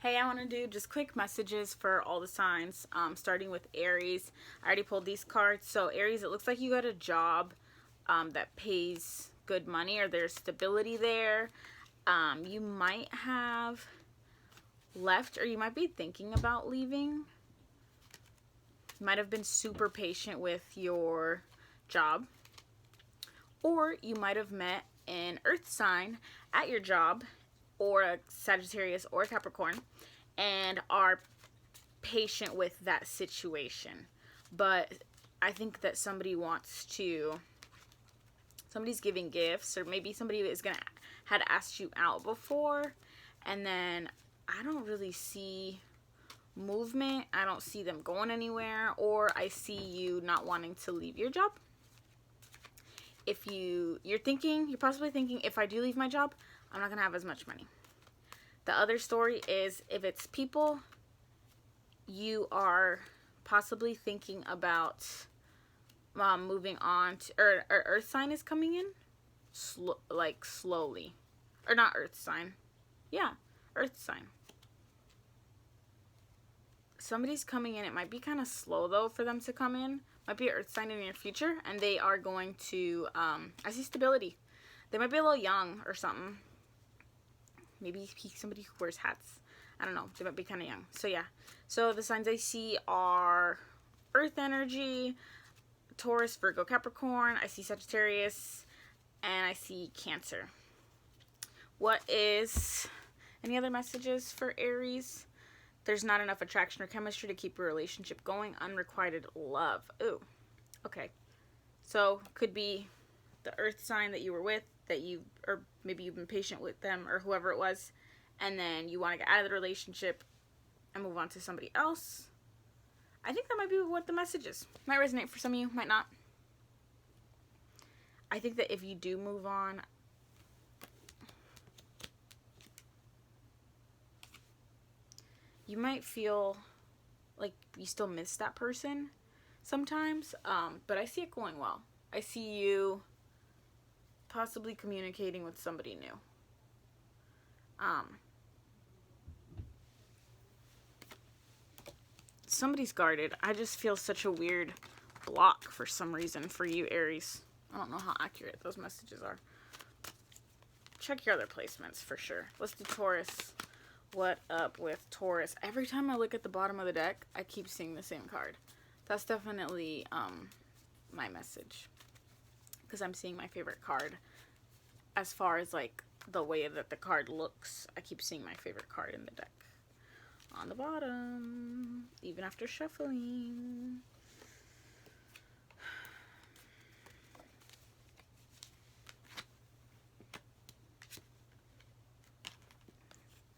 Hey, I want to do just quick messages for all the signs, starting with Aries. I already pulled these cards. So Aries, it looks like you got a job that pays good money, or there's stability there. You might have left, or you might be thinking about leaving. You might have been super patient with your job, or you might have met an earth sign at your job, or a Sagittarius or a Capricorn, and are patient with that situation. But I think that somebody's giving gifts, or maybe somebody had asked you out before, and then I don't really see movement. I don't see them going anywhere, or I see you not wanting to leave your job. If you're possibly thinking, if I do leave my job, I'm not gonna have as much money. The other story is, if it's people, you are possibly thinking about moving on to, or earth sign is coming in slowly, or not earth sign, yeah, earth sign. Somebody's coming in. It might be kind of slow though for them to come in. Might be an earth sign in your future, and they are going to I see stability. They might be a little young or something. Maybe somebody who wears hats. I don't know. They might be kind of young. So yeah. So the signs I see are earth energy, Taurus, Virgo, Capricorn. I see Sagittarius, and I see Cancer. What is any other messages for Aries? There's not enough attraction or chemistry to keep your relationship going. Unrequited love. Ooh. Okay. So could be the earth sign that you were with, or maybe you've been patient with them, or whoever it was, and then you want to get out of the relationship and move on to somebody else. I think that might be what the message is. Might resonate for some of you, might not. I think that if you do move on, you might feel like you still miss that person sometimes, but I see it going well. I see you possibly communicating with somebody new. Somebody's guarded. I just feel such a weird block for some reason for you, Aries. I don't know how accurate those messages are. Check your other placements for sure. Let's do Taurus. What up with Taurus? Every time I look at the bottom of the deck, I keep seeing the same card. That's definitely my message, because I'm seeing my favorite card. As far as like the way that the card looks, I keep seeing my favorite card in the deck on the bottom, even after shuffling.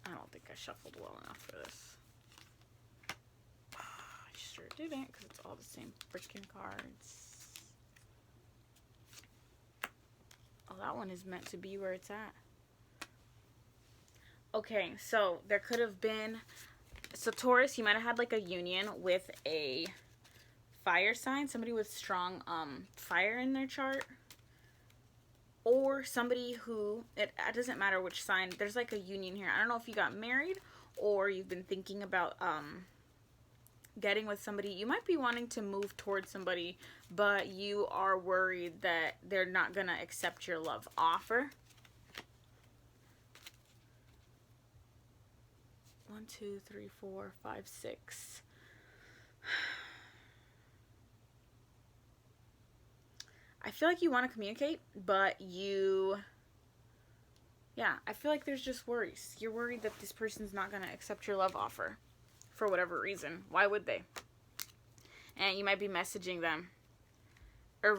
I don't think I shuffled well enough for this. I sure didn't, because it's all the same freaking cards. Oh, that one is meant to be where it's at. Okay, so there could have been... So Taurus, you might have had like a union with a fire sign. Somebody with strong fire in their chart. Or somebody who... It doesn't matter which sign. There's like a union here. I don't know if you got married, or you've been thinking about... getting with somebody. You might be wanting to move towards somebody, but you are worried that they're not gonna accept your love offer. 1, 2, 3, 4, 5, 6. I feel like you want to communicate, but I feel like there's just worries. You're worried that this person's not gonna accept your love offer. For whatever reason. Why would they? And you might be messaging them, or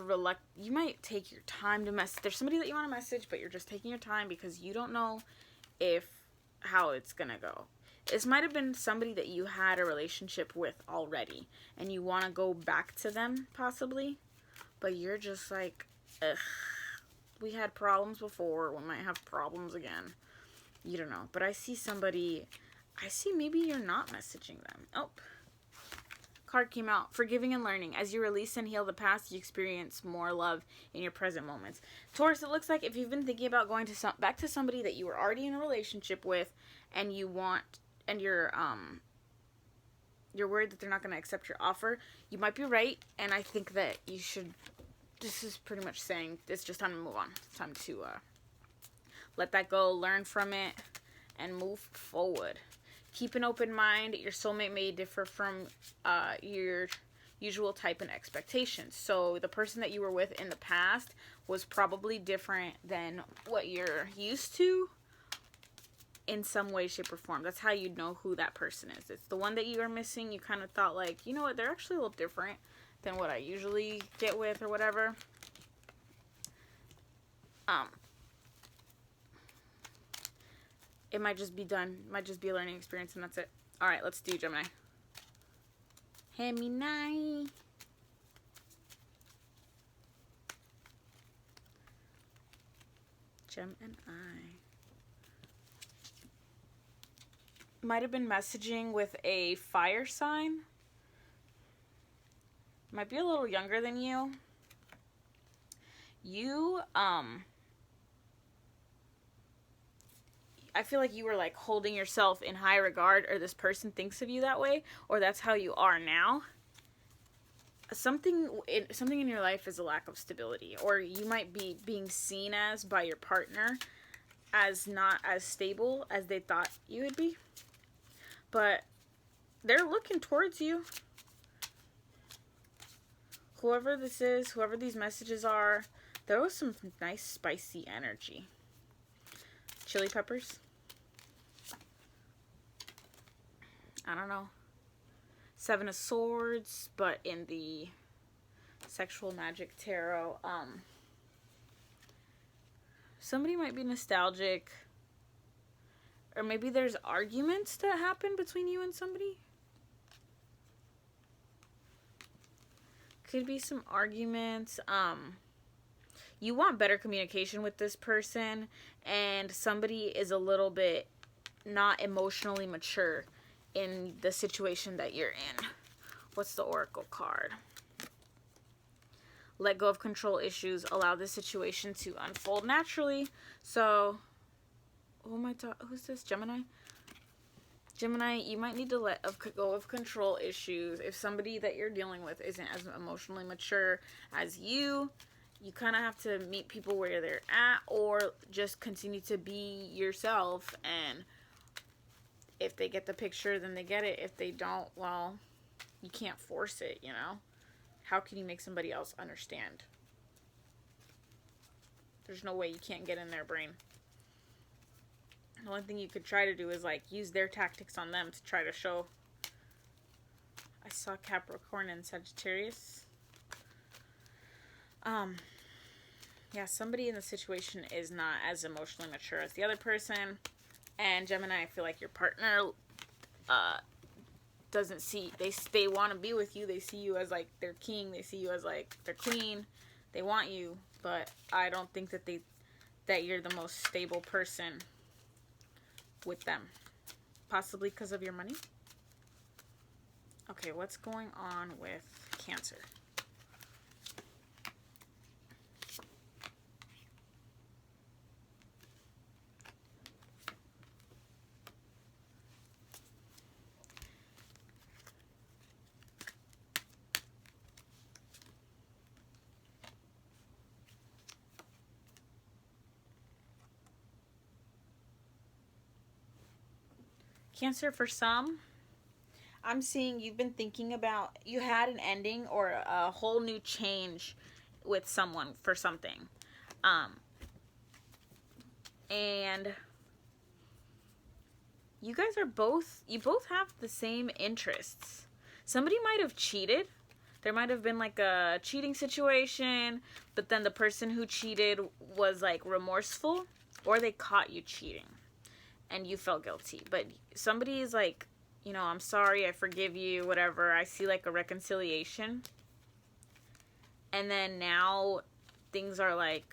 you might take your time to message. There's somebody that you want to message, but you're just taking your time because you don't know how it's gonna go. This might have been somebody that you had a relationship with already, and you want to go back to them possibly, but you're just like, ugh, we had problems before, we might have problems again. You don't know. But I see somebody... I see maybe you're not messaging them. Oh, card came out. Forgiving and learning. As you release and heal the past, you experience more love in your present moments. Taurus, it looks like if you've been thinking about going back to somebody that you were already in a relationship with, and you want you're worried that they're not going to accept your offer, you might be right. And I think that you should, this is pretty much saying it's just time to move on. It's time to let that go, learn from it, and move forward. Keep an open mind. Your soulmate may differ from your usual type and expectations. So the person that you were with in the past was probably different than what you're used to in some way, shape, or form. That's how you know who that person is. It's the one that you are missing. You kind of thought like, you know what, they're actually a little different than what I usually get with or whatever. It might just be done. It might just be a learning experience, and that's it. All right, let's do Gemini. Gemini. Gemini. Might have been messaging with a fire sign. Might be a little younger than you. I feel like you were like holding yourself in high regard, or this person thinks of you that way, or that's how you are now. Something in your life is a lack of stability, or you might be being seen as by your partner as not as stable as they thought you would be. But they're looking towards you. Whoever this is, whoever these messages are, there was some nice spicy energy. Chili peppers. I don't know. Seven of Swords, but in the Sexual Magic Tarot. Somebody might be nostalgic. Or maybe there's arguments that happen between you and somebody. Could be some arguments. You want better communication with this person, and somebody is a little bit not emotionally mature in the situation that you're in. What's the Oracle card? Let go of control issues. Allow the situation to unfold naturally. So, who am I talking? Who's this? Gemini? Gemini, you might need to let go of control issues. If somebody that you're dealing with isn't as emotionally mature as you kind of have to meet people where they're at, or just continue to be yourself. And if they get the picture, then they get it. If they don't, well, you can't force it, you know? How can you make somebody else understand? There's no way. You can't get in their brain. The only thing you could try to do is like use their tactics on them to try to show. I saw Capricorn and Sagittarius. Yeah, somebody in the situation is not as emotionally mature as the other person. And Gemini, I feel like your partner doesn't see, they want to be with you. They see you as like their king. They see you as like their queen. They want you, but I don't think that you're the most stable person with them. Possibly because of your money. Okay, what's going on with Cancer? Cancer, for some, I'm seeing you've been thinking about, you had an ending or a whole new change with someone for something. And you guys are you both have the same interests. Somebody might have cheated. There might have been like a cheating situation, but then the person who cheated was like remorseful, or they caught you cheating and you felt guilty. But somebody is like, you know, I'm sorry, I forgive you, whatever. I see like a reconciliation. And then now things are like,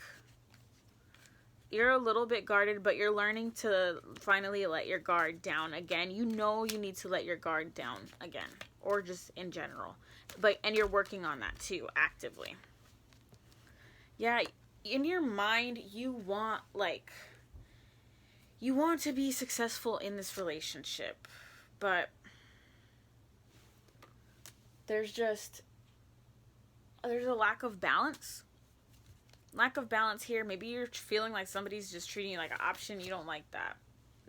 you're a little bit guarded, but you're learning to finally let your guard down again. You know you need to let your guard down again, or just in general. And you're working on that too, actively. Yeah, in your mind, you want, like, You want to be successful in this relationship, but there's a lack of balance. Lack of balance here. Maybe you're feeling like somebody's just treating you like an option. You don't like that.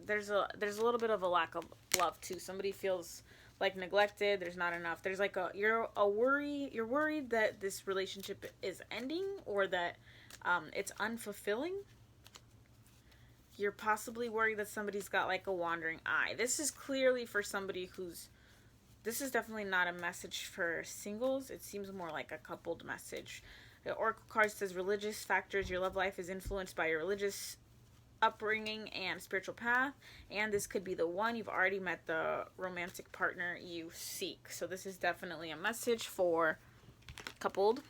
There's a little bit of a lack of love too. Somebody feels like neglected. There's not enough. There's like you're worried that this relationship is ending, or that it's unfulfilling. You're possibly worried that somebody's got like a wandering eye. This is clearly for somebody this is definitely not a message for singles. It seems more like a coupled message. The Oracle card says religious factors. Your love life is influenced by your religious upbringing and spiritual path. And this could be the one. You've already met the romantic partner you seek. So this is definitely a message for coupled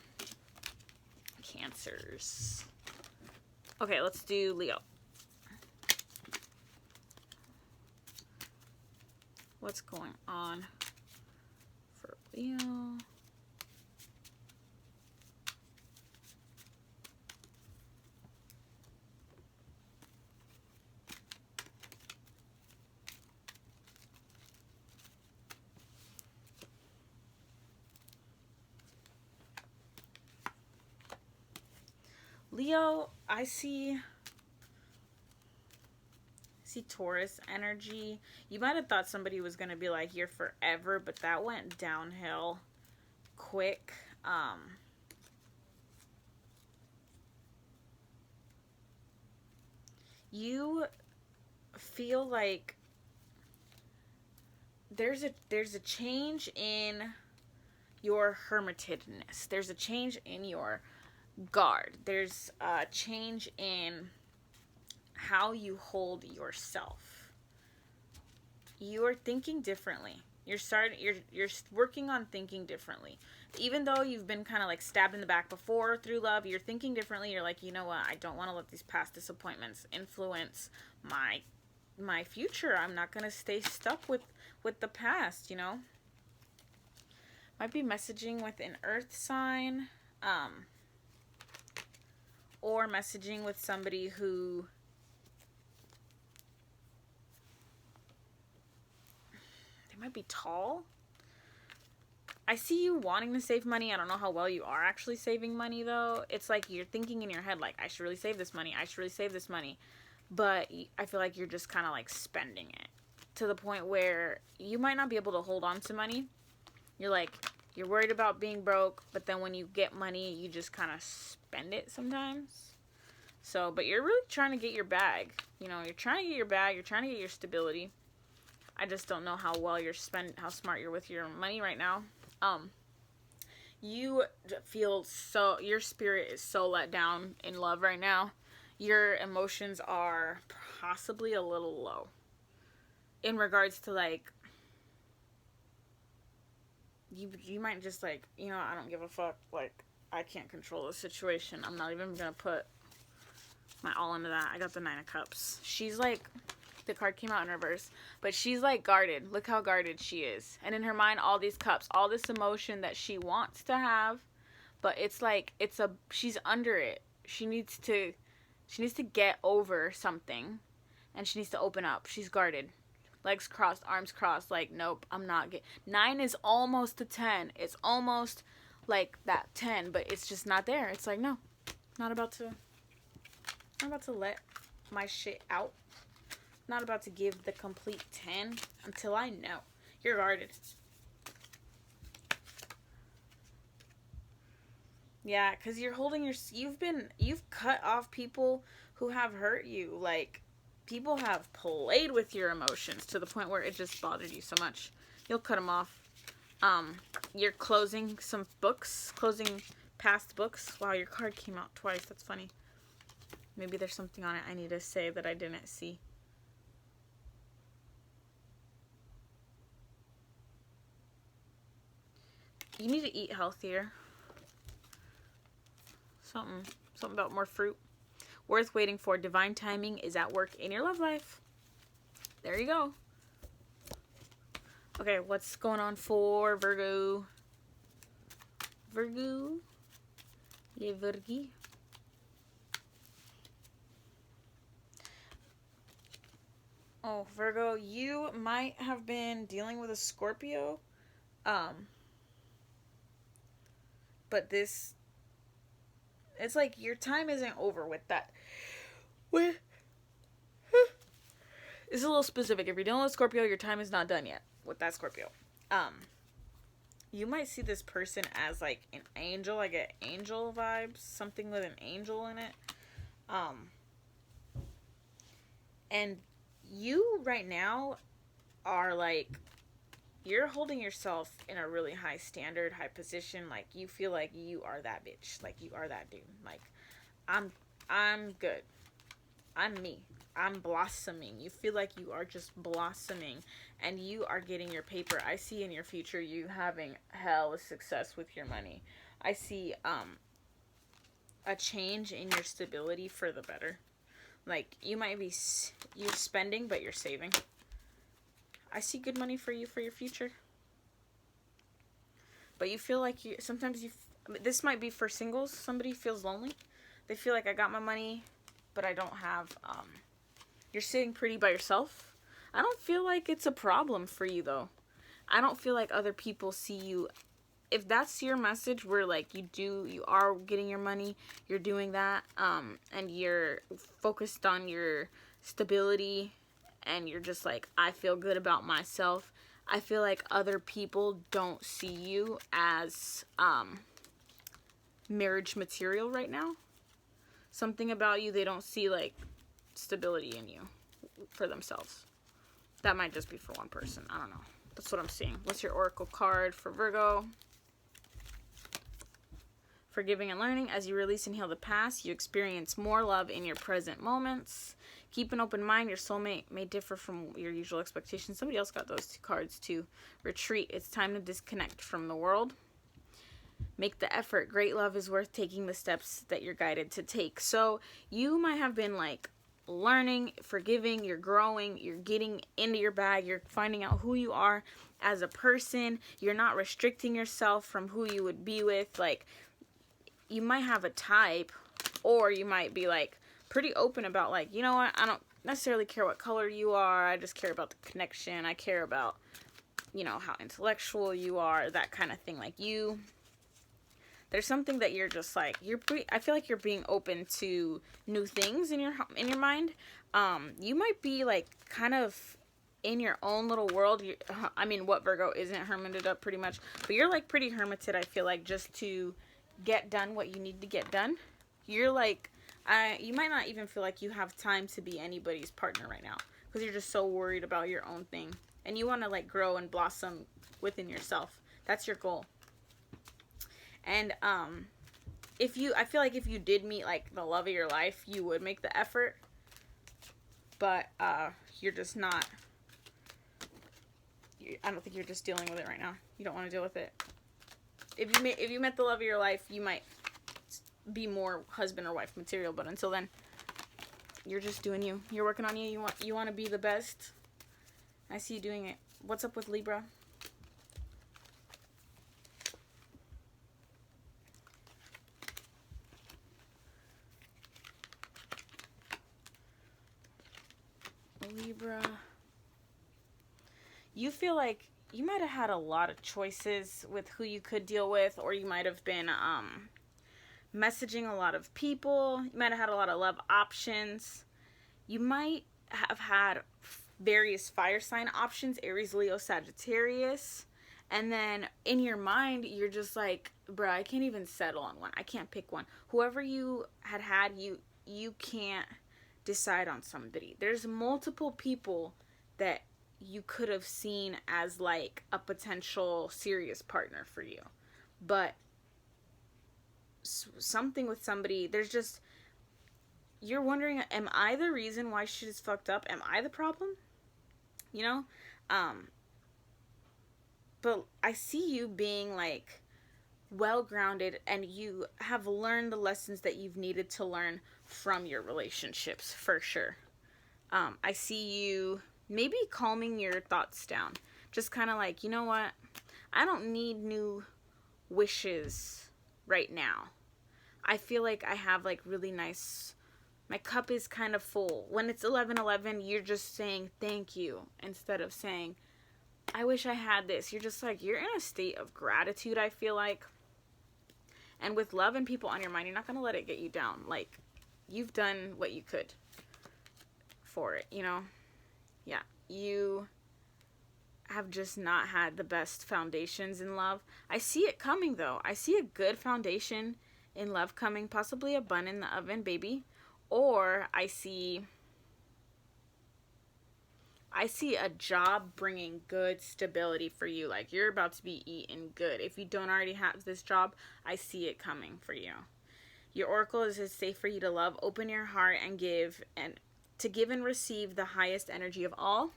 Cancers. Okay, let's do Leo. What's going on for Leo? Leo, I see Taurus energy. You might have thought somebody was going to be like here forever, but that went downhill quick. You feel like there's a change in your hermitedness. There's a change in your guard. There's a change in how you hold yourself. You are thinking differently. You're working on thinking differently. Even though you've been kind of like stabbed in the back before through love, you're thinking differently. You're like, you know what? I don't want to let these past disappointments influence my future. I'm not going to stay stuck with the past, you know? Might be messaging with an earth sign, or messaging with somebody who might be tall. I see you wanting to save money. I don't know how well you are actually saving money, though. It's like you're thinking in your head, like, I should really save this money. I should really save this money. But I feel like you're just kind of like spending it to the point where you might not be able to hold on to money. You're worried about being broke, but then when you get money, you just kind of spend it sometimes. So, but you're really trying to get your bag. You know, you're trying to get your bag. You're trying to get your stability. I just don't know how well how smart you're with your money right now. You feel your spirit is so let down in love right now. Your emotions are possibly a little low in regards to like, you might just like, you know, I don't give a fuck. Like, I can't control the situation. I'm not even gonna put my all into that. I got the 9 of Cups. She's like, the card came out in reverse, but she's like guarded. Look how guarded she is. And in her mind, all these cups, all this emotion that she wants to have, but it's like, she's under it. She needs to get over something, and she needs to open up. She's guarded. Legs crossed, arms crossed, like, nope, I'm not 9 is almost a 10. It's almost like that 10, but it's just not there. It's like, no, I'm not about to let my shit out. Not about to give the complete 10 until I know. You're guarded. Yeah, because you're holding you've cut off people who have hurt you. Like, people have played with your emotions to the point where it just bothered you so much. You'll cut them off. You're closing some books, closing past books. Wow, your card came out twice. That's funny. Maybe there's something on it I need to say that I didn't see. You need to eat healthier. Something about more fruit. Worth waiting for. Divine timing is at work in your love life. There you go. Okay, what's going on for Virgo? Virgo. Les Virgi. Oh, Virgo, you might have been dealing with a Scorpio. But this, it's like your time isn't over with that. With It's a little specific. If you're dealing with Scorpio, your time is not done yet with that Scorpio. You might see this person as like an angel. I get angel vibes, something with an angel in it. And you right now are like, you're holding yourself in a really high standard, high position. Like, you feel like you are that bitch. Like, you are that dude. Like, I'm good. I'm me. I'm blossoming. You feel like you are just blossoming and you are getting your paper. I see in your future you having hell of success with your money. I see a change in your stability for the better. Like, you might be, you're spending, but you're saving. I see good money for you for your future. But you feel like you, sometimes you, this might be for singles. Somebody feels lonely. They feel like, I got my money, but I don't have, you're sitting pretty by yourself. I don't feel like it's a problem for you, though. I don't feel like other people see you. If that's your message, where like you are getting your money, you're doing that, and you're focused on your stability, and you're just like, I feel good about myself. I feel like other people don't see you as marriage material right now. Something about you, they don't see like stability in you for themselves. That might just be for one person. I don't know. That's what I'm seeing. What's your oracle card for Virgo? Forgiving and learning. As you release and heal the past, you experience more love in your present moments. Keep an open mind. Your soulmate may differ from your usual expectations. Somebody else got those two cards too. Retreat. It's time to disconnect from the world. Make the effort. Great love is worth taking the steps that you're guided to take. So you might have been like learning, forgiving, you're growing, you're getting into your bag, you're finding out who you are as a person. You're not restricting yourself from who you would be with. Like, you might have a type, or you might be like pretty open about like, you know what, I don't necessarily care what color you are, I just care about the connection, I care about, you know, how intellectual you are, that kind of thing. Like, you, there's something that you're just like, I feel like you're being open to new things in your mind. You might be like kind of in your own little world. I mean, what Virgo isn't hermited up pretty much, but you're like pretty hermited, I feel like, just to get done what you need to get done. You're like, you might not even feel like you have time to be anybody's partner right now, because you're just so worried about your own thing, and you want to like grow and blossom within yourself. That's your goal. And I feel like if you did meet like the love of your life, you would make the effort, but you're just not. I don't think you're just dealing with it right now. You don't want to deal with it. If you met the love of your life, you might be more husband or wife material, but until then, you're just doing you. You're working on you. You want to be the best. I see you doing it. What's up with Libra? Libra. You feel like you might have had a lot of choices with who you could deal with, or you might have been messaging a lot of people. You might have had a lot of love options. You might have had various fire sign options, Aries, Leo, Sagittarius. And then in your mind, you're just like, bruh, I can't even settle on one. I can't pick one. Whoever you had, you can't decide on somebody. There's multiple people that you could have seen as like a potential serious partner for you, but something with somebody, there's just, you're wondering, am I the reason why shit is fucked up? Am I the problem? You know? But I see you being like well grounded, and you have learned the lessons that you've needed to learn from your relationships, for sure. I see you maybe calming your thoughts down. Just kind of like, you know what? I don't need new wishes right now. I feel like I have like really nice My cup is kind of full. When it's 11:11, you're just saying thank you instead of saying, I wish I had this. You're just like, you're in a state of gratitude, I feel like. And with love and people on your mind, you're not going to let it get you down. Like, you've done what you could for it, you know? Yeah. You have just not had the best foundations in love. I see it coming, though. I see a good foundation in love coming. Possibly a bun in the oven, baby. Or I see a job bringing good stability for you. Like, you're about to be eating good. If you don't already have this job, I see it coming for you. Your oracle is it's safe for you to love. Open your heart and give, and to give and receive the highest energy of all.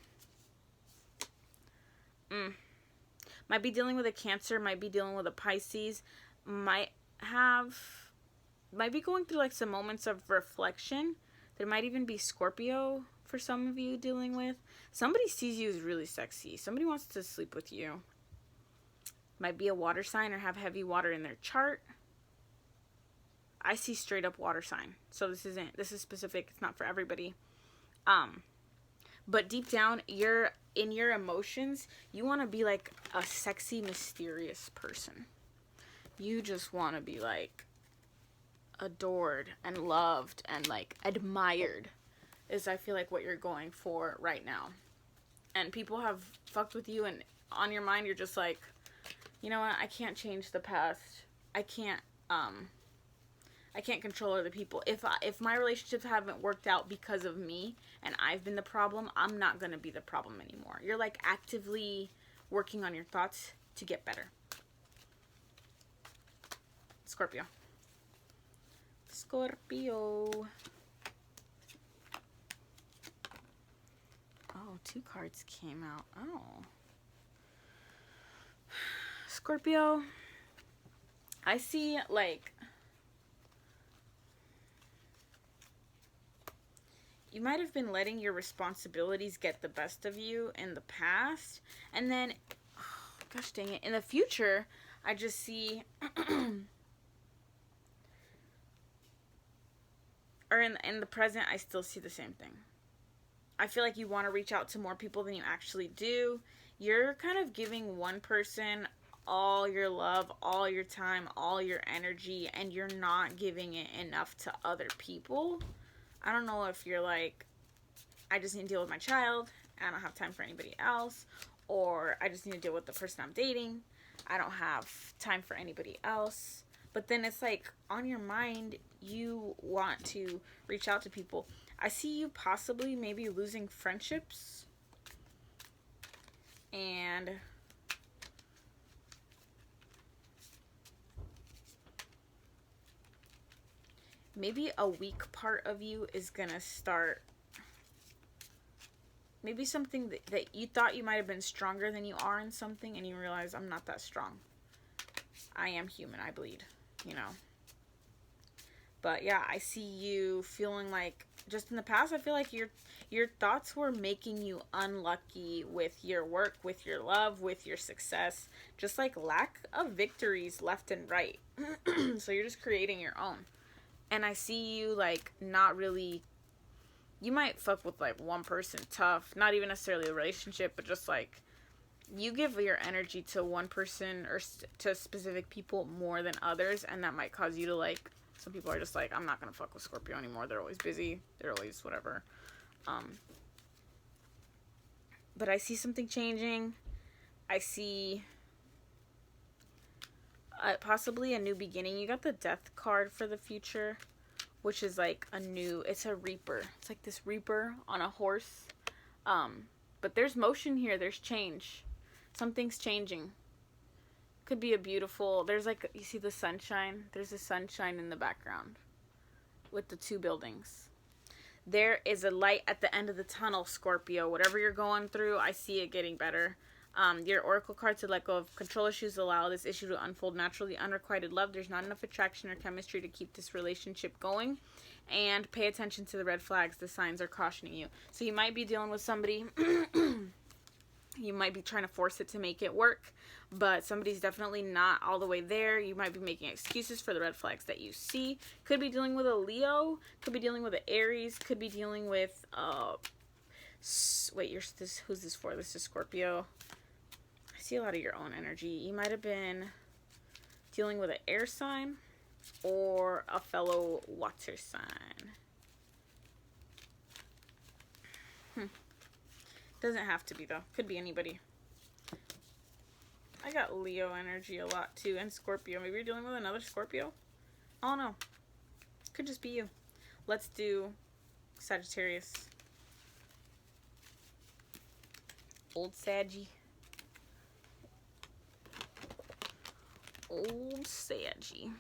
Might be dealing with a Cancer, might be dealing with a Pisces, might be going through like some moments of reflection. There might even be Scorpio for some of you dealing with. Somebody sees you as really sexy. Somebody wants to sleep with you. Might be a water sign or have heavy water in their chart. I see straight up water sign. So this is specific. It's not for everybody. But deep down, in your emotions, you want to be like a sexy, mysterious person. You just want to be like adored and loved and like admired is I feel like what you're going for right now. And people have fucked with you, and on your mind you're just like, you know what, I can't change the past. I can't control other people. If my relationships haven't worked out because of me and I've been the problem, I'm not going to be the problem anymore. You're like actively working on your thoughts to get better. Scorpio. Oh, 2 cards came out. Oh. Scorpio. I see like you might have been letting your responsibilities get the best of you in the past. And then, oh, gosh dang it, in the future, I just see, or in the present, I still see the same thing. I feel like you want to reach out to more people than you actually do. You're kind of giving one person all your love, all your time, all your energy, and you're not giving it enough to other people. I don't know if you're like, I just need to deal with my child, I don't have time for anybody else, or I just need to deal with the person I'm dating, I don't have time for anybody else. But then it's like, on your mind, you want to reach out to people. I see you possibly maybe losing friendships, and maybe a weak part of you is gonna start, maybe something that you thought you might have been stronger than you are in something, and you realize, I'm not that strong. I am human, I bleed, you know. But yeah, I see you feeling like, just in the past, I feel like your thoughts were making you unlucky with your work, with your love, with your success. Just like lack of victories left and right. So you're just creating your own. And I see you like not really, you might fuck with like one person tough, not even necessarily a relationship, but just like you give your energy to one person or to specific people more than others, and that might cause you to like, some people are just like, I'm not gonna fuck with Scorpio anymore, they're always busy, they're always whatever. But I see something changing. I see possibly a new beginning. You got the Death card for the future, which is like it's a reaper. It's like this reaper on a horse. But there's motion here. There's change. Something's changing. Could be a beautiful, there's like, you see the sunshine? There's a sunshine in the background with the 2 buildings. There is a light at the end of the tunnel, Scorpio. Whatever you're going through, I see it getting better. Your oracle card to let go of control issues, allow this issue to unfold naturally. Unrequited love, there's not enough attraction or chemistry to keep this relationship going. And pay attention to the red flags. The signs are cautioning you. So you might be dealing with somebody. You You might be trying to force it to make it work, but somebody's definitely not all the way there. You might be making excuses for the red flags that you see. Could be dealing with a Leo, could be dealing with an Aries, could be dealing with, wait, who's this for? This is Scorpio. I see a lot of your own energy. You might have been dealing with an air sign or a fellow water sign. Doesn't have to be, though. Could be anybody. I got Leo energy a lot, too, and Scorpio. Maybe you're dealing with another Scorpio? I don't know. Could just be you. Let's do Sagittarius. Old Saggy. Old Saggy.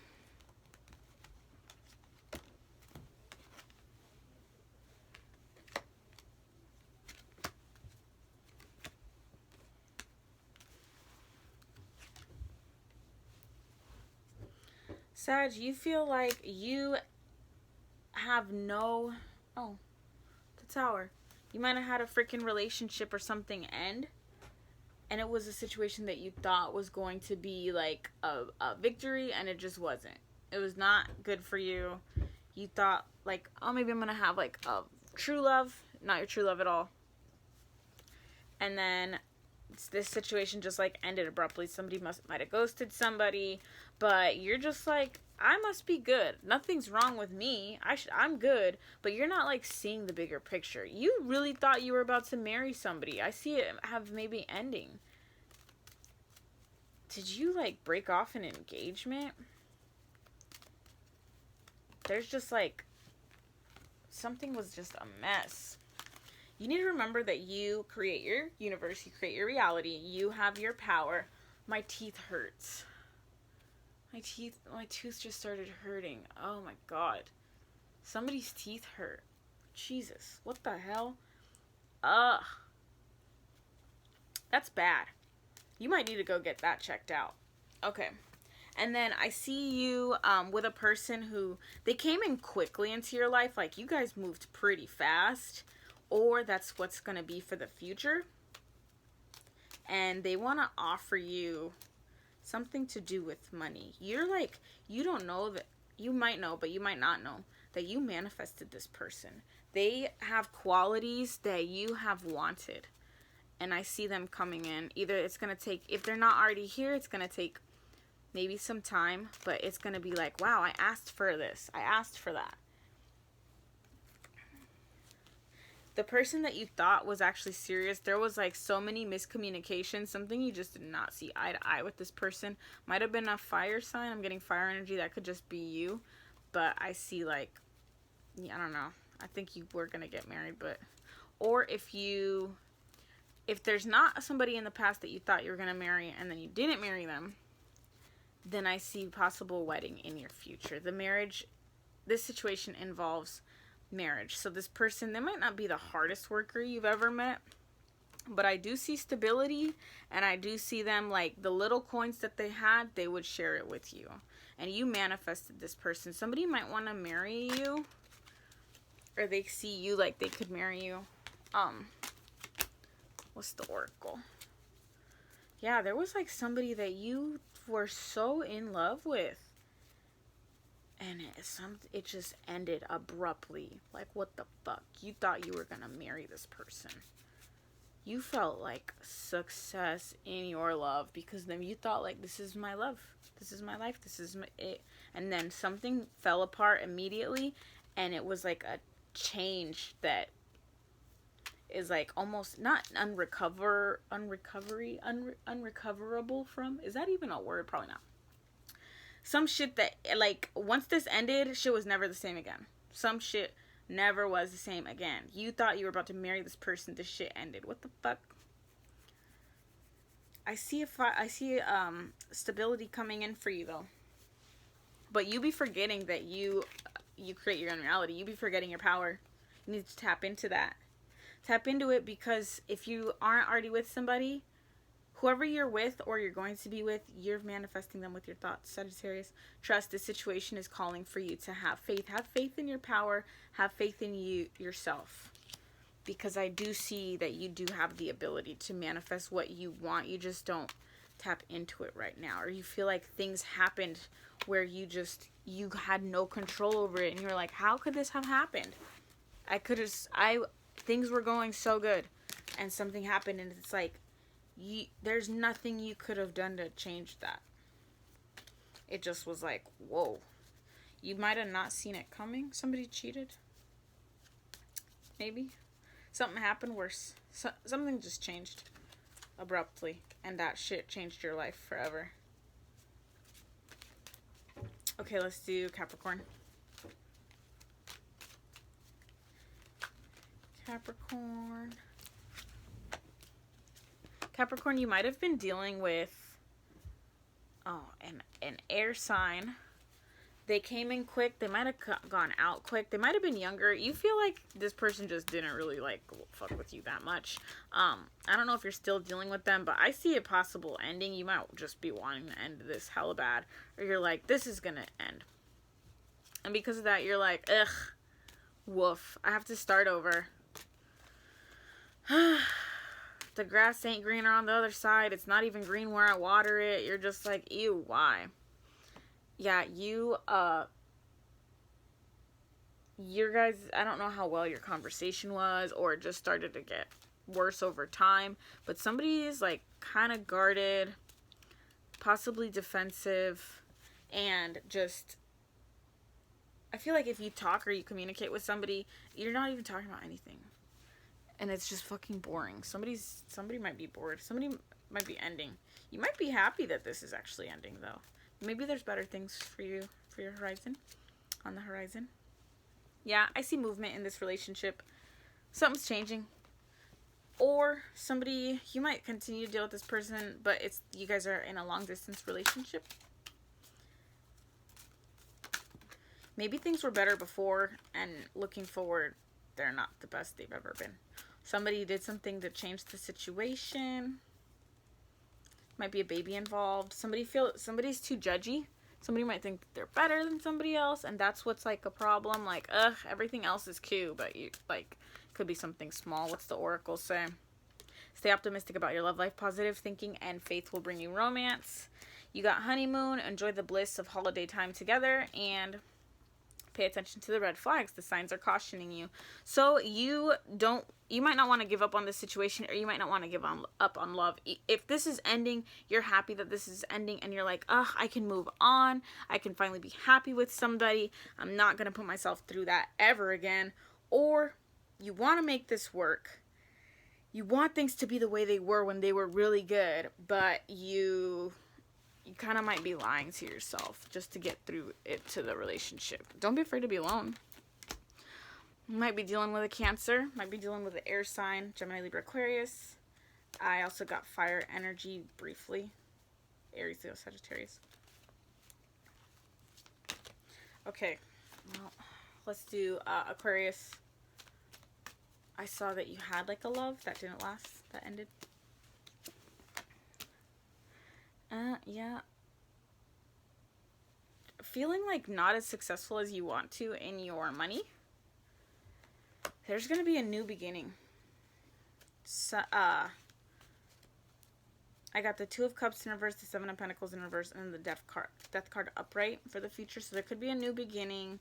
Sag, you feel like you have no... Oh, the Tower. You might have had a freaking relationship or something end, and it was a situation that you thought was going to be like a victory, and it just wasn't. It was not good for you. You thought like, oh, maybe I'm going to have like a true love. Not your true love at all. And then this situation just like ended abruptly. Somebody might have ghosted somebody, but you're just like, I must be good. Nothing's wrong with me. I'm good. But you're not like seeing the bigger picture. You really thought you were about to marry somebody. I see it have maybe ending. Did you like break off an engagement? There's just like, something was just a mess. You need to remember that you create your universe. You create your reality. You have your power. My teeth hurts. My tooth just started hurting. Oh my God. Somebody's teeth hurt. Jesus. What the hell? Ugh. That's bad. You might need to go get that checked out. Okay. And then I see you with a person who, they came in quickly into your life. Like, you guys moved pretty fast. Or that's what's going to be for the future. And they want to offer you something to do with money. You're like, you don't know that, you might know, but you might not know that you manifested this person. They have qualities that you have wanted. And I see them coming in. Either it's going to take, if they're not already here, it's going to take maybe some time. But it's going to be like, wow, I asked for this. I asked for that. The person that you thought was actually serious, there was like so many miscommunications, something you just did not see eye to eye with this person. Might have been a fire sign. I'm getting fire energy. That could just be you. But I see like, yeah, I don't know. I think you were going to get married, but, or if there's not somebody in the past that you thought you were going to marry and then you didn't marry them, then I see possible wedding in your future. The marriage, this situation involves marriage. So this person, they might not be the hardest worker you've ever met, but I do see stability, and I do see them like the little coins that they had, they would share it with you. And you manifested this person. Somebody might want to marry you, or they see you like they could marry you. What's the oracle? Yeah, there was like somebody that you were so in love with. And it just ended abruptly. Like, what the fuck? You thought you were going to marry this person. You felt like success in your love because then you thought, like, this is my love. This is my life. This is it. And then something fell apart immediately. And it was like a change that is like almost not unrecoverable from. Is that even a word? Probably not. Some shit that, like, once this ended, shit was never the same again. Some shit never was the same again. You thought you were about to marry this person. This shit ended. What the fuck? I see stability coming in for you, though. But you be forgetting that you create your own reality. You be forgetting your power. You need to tap into that. Tap into it, because if you aren't already with somebody, whoever you're with or you're going to be with, you're manifesting them with your thoughts. Sagittarius, trust this situation is calling for you to have faith. Have faith in your power. Have faith in yourself. because I do see that you do have the ability to manifest what you want. You just don't tap into it right now, or you feel like things happened where you had no control over it, and you're like, how could this have happened? Things were going so good, and something happened, and it's like, there's nothing you could have done to change that. It just was like, whoa. You might have not seen it coming. Somebody cheated. Maybe. Something happened worse. Something just changed abruptly, and that shit changed your life forever. Okay, let's do Capricorn. Capricorn, you might have been dealing with an air sign. They came in quick. They might have gone out quick. They might have been younger. You feel like this person just didn't really, like, fuck with you that much. I don't know if you're still dealing with them, but I see a possible ending. You might just be wanting to end this hella bad. Or you're like, this is gonna end. And because of that, you're like, ugh, woof. I have to start over. The grass ain't greener on the other side. It's not even green where I water it. You're just like, ew, why? Yeah, your guys, I don't know how well your conversation was, or it just started to get worse over time, but somebody is like kind of guarded, possibly defensive, and just, I feel like if you talk or you communicate with somebody, you're not even talking about anything, and it's just fucking boring. Somebody might be bored. Somebody might be ending. You might be happy that this is actually ending, though. Maybe there's better things for you, for your horizon, on the horizon. Yeah, I see movement in this relationship. Something's changing. Or somebody, you might continue to deal with this person, but you guys are in a long distance relationship. Maybe things were better before, and looking forward, they're not the best they've ever been. Somebody did something to change the situation. Might be a baby involved. Somebody's too judgy. Somebody might think they're better than somebody else, and that's what's like a problem. Like, everything else is cute, but you like could be something small. What's the oracle say? Stay optimistic about your love life. Positive thinking and faith will bring you romance. You got honeymoon. Enjoy the bliss of holiday time together, and pay attention to the red flags. The signs are cautioning you. So you might not want to give up on this situation, or you might not want to give up on love. If this is ending, you're happy that this is ending, and you're like, I can move on. I can finally be happy with somebody. I'm not going to put myself through that ever again. Or you want to make this work. You want things to be the way they were when they were really good, but you kind of might be lying to yourself just to get through it to the relationship. Don't be afraid to be alone. You might be dealing with a Cancer. Might be dealing with an air sign. Gemini, Libra, Aquarius. I also got fire energy briefly. Aries, Leo, Sagittarius. Okay. Well, let's do Aquarius. I saw that you had like a love that didn't last. That ended. Yeah. Feeling like not as successful as you want to in your money. There's going to be a new beginning. So, I got the Two of Cups in reverse, the Seven of Pentacles in reverse, and the Death card upright for the future. So there could be a new beginning.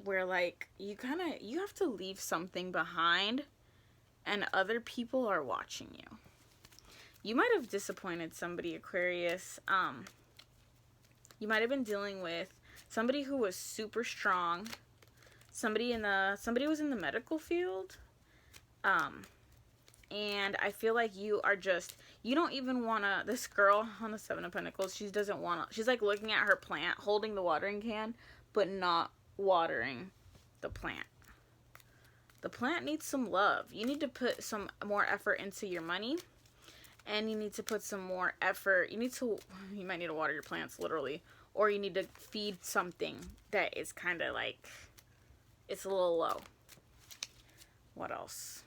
Where like you have to leave something behind, and other people are watching you. You might have disappointed somebody, Aquarius. You might have been dealing with somebody who was super strong. Somebody was in the medical field. And I feel like you don't even want to, this girl on the Seven of Pentacles, she's like looking at her plant, holding the watering can, but not watering the plant. The plant needs some love. You need to put some more effort into your money. And you need to put some more effort. You might need to water your plants, literally. Or you need to feed something that is kind of like, it's a little low. What else?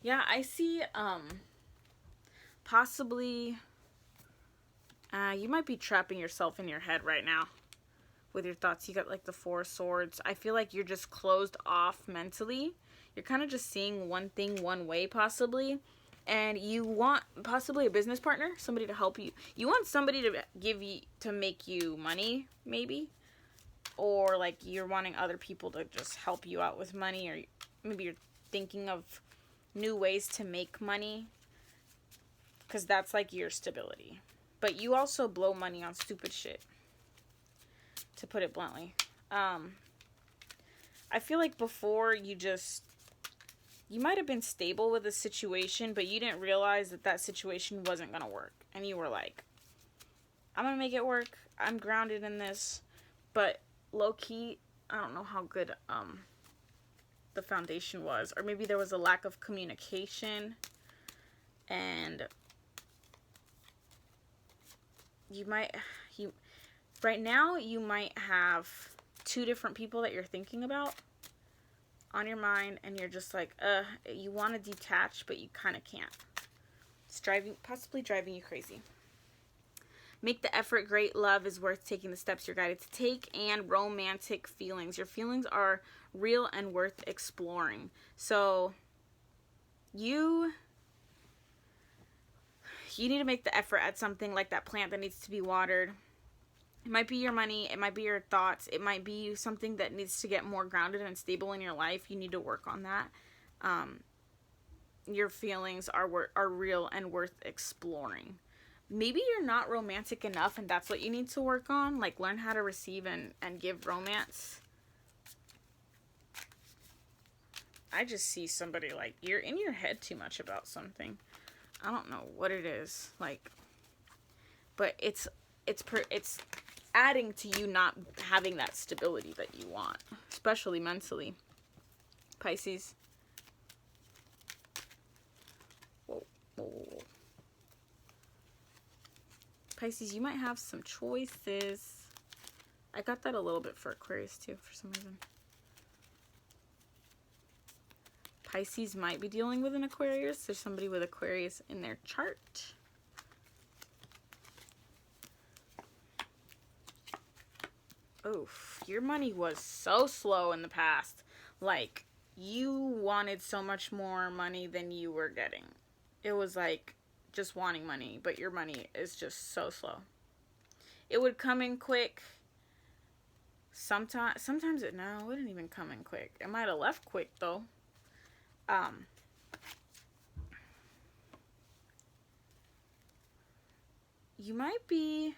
Yeah, I see, possibly You might be trapping yourself in your head right now with your thoughts. You got like the Four of Swords. I feel like you're just closed off mentally. You're kind of just seeing one thing one way possibly. And you want possibly a business partner, somebody to help you. You want somebody to make you money, maybe. Or like you're wanting other people to just help you out with money, or maybe you're thinking of new ways to make money. Because that's like your stability. But you also blow money on stupid shit, to put it bluntly. I feel like before you might have been stable with a situation, but you didn't realize that situation wasn't going to work. And you were like, I'm going to make it work. I'm grounded in this. But low-key, I don't know how good the foundation was. Or maybe there was a lack of communication. And right now, you might have 2 different people that you're thinking about on your mind, and you're just like, you want to detach, but you kind of can't. It's possibly driving you crazy. Make the effort. Great love is worth taking the steps you're guided to take. And romantic feelings. Your feelings are real and worth exploring. So you need to make the effort at something like that plant that needs to be watered. It might be your money. It might be your thoughts. It might be something that needs to get more grounded and stable in your life. You need to work on that. Your feelings are real and worth exploring. Maybe you're not romantic enough, and that's what you need to work on. Like, learn how to receive and give romance. I just see somebody like, you're in your head too much about something. I don't know what it is. Like, but it's adding to you not having that stability that you want, especially mentally. Pisces. Whoa, whoa, whoa. Pisces, you might have some choices. I got that a little bit for Aquarius too, for some reason. Pisces might be dealing with an Aquarius. There's somebody with Aquarius in their chart. Oof, your money was so slow in the past. Like, you wanted so much more money than you were getting. It was like just wanting money, but your money is just so slow. It would come in quick. Sometimes it didn't even come in quick. It might have left quick though. You might be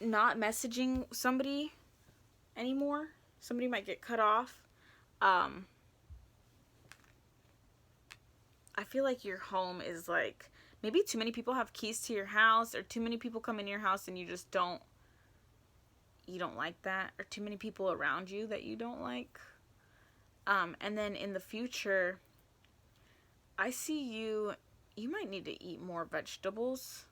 not messaging somebody anymore. Somebody might get cut off. I feel like your home is like, maybe too many people have keys to your house, or too many people come in your house and you don't like that, or too many people around you that you don't like. And then in the future, I see you might need to eat more vegetables.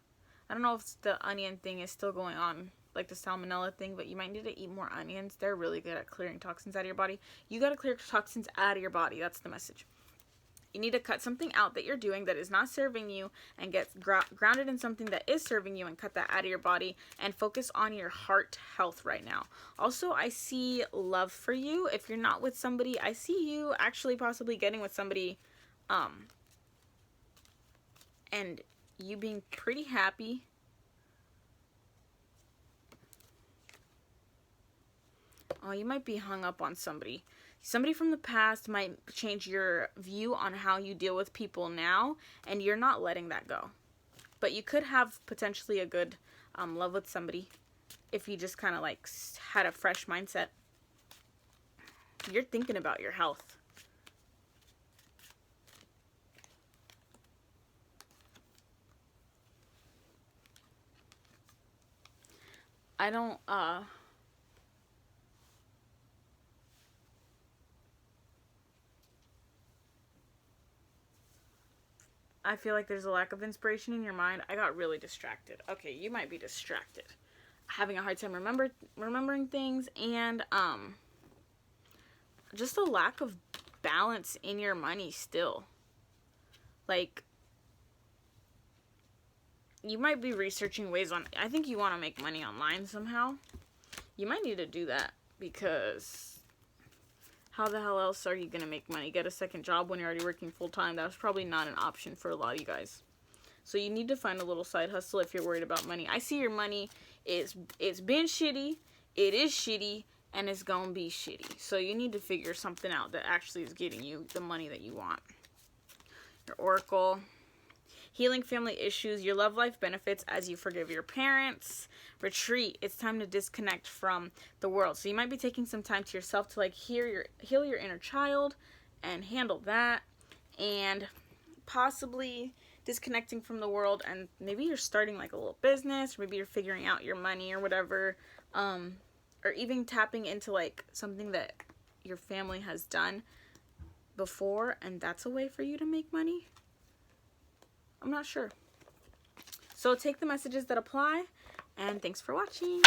I don't know if the onion thing is still going on, like the salmonella thing, but you might need to eat more onions. They're really good at clearing toxins out of your body. You got to clear toxins out of your body. That's the message. You need to cut something out that you're doing that is not serving you, and get grounded in something that is serving you, and cut that out of your body, and focus on your heart health right now. Also, I see love for you. If you're not with somebody, I see you actually possibly getting with somebody, and you being pretty happy. Oh, you might be hung up on somebody. Somebody from the past might change your view on how you deal with people now, and you're not letting that go. But you could have potentially a good love with somebody if you just kind of like had a fresh mindset. You're thinking about your health. I don't, I feel like there's a lack of inspiration in your mind. I got really distracted. Okay, you might be distracted. Having a hard time remembering things, and just a lack of balance in your money still. Like, you might be researching ways on, I think you want to make money online somehow. You might need to do that, because how the hell else are you going to make money? Get a second job when you're already working full-time? That's probably not an option for a lot of you guys. So you need to find a little side hustle if you're worried about money. I see your money, it's been shitty, it is shitty, and it's going to be shitty. So you need to figure something out that actually is getting you the money that you want. Your oracle. Healing family issues. Your love life benefits as you forgive your parents. Retreat. It's time to disconnect from the world. So you might be taking some time to yourself to like heal your inner child and handle that. And possibly disconnecting from the world, and maybe you're starting like a little business, or maybe you're figuring out your money or whatever, or even tapping into like something that your family has done before, and that's a way for you to make money. I'm not sure. So take the messages that apply, and thanks for watching.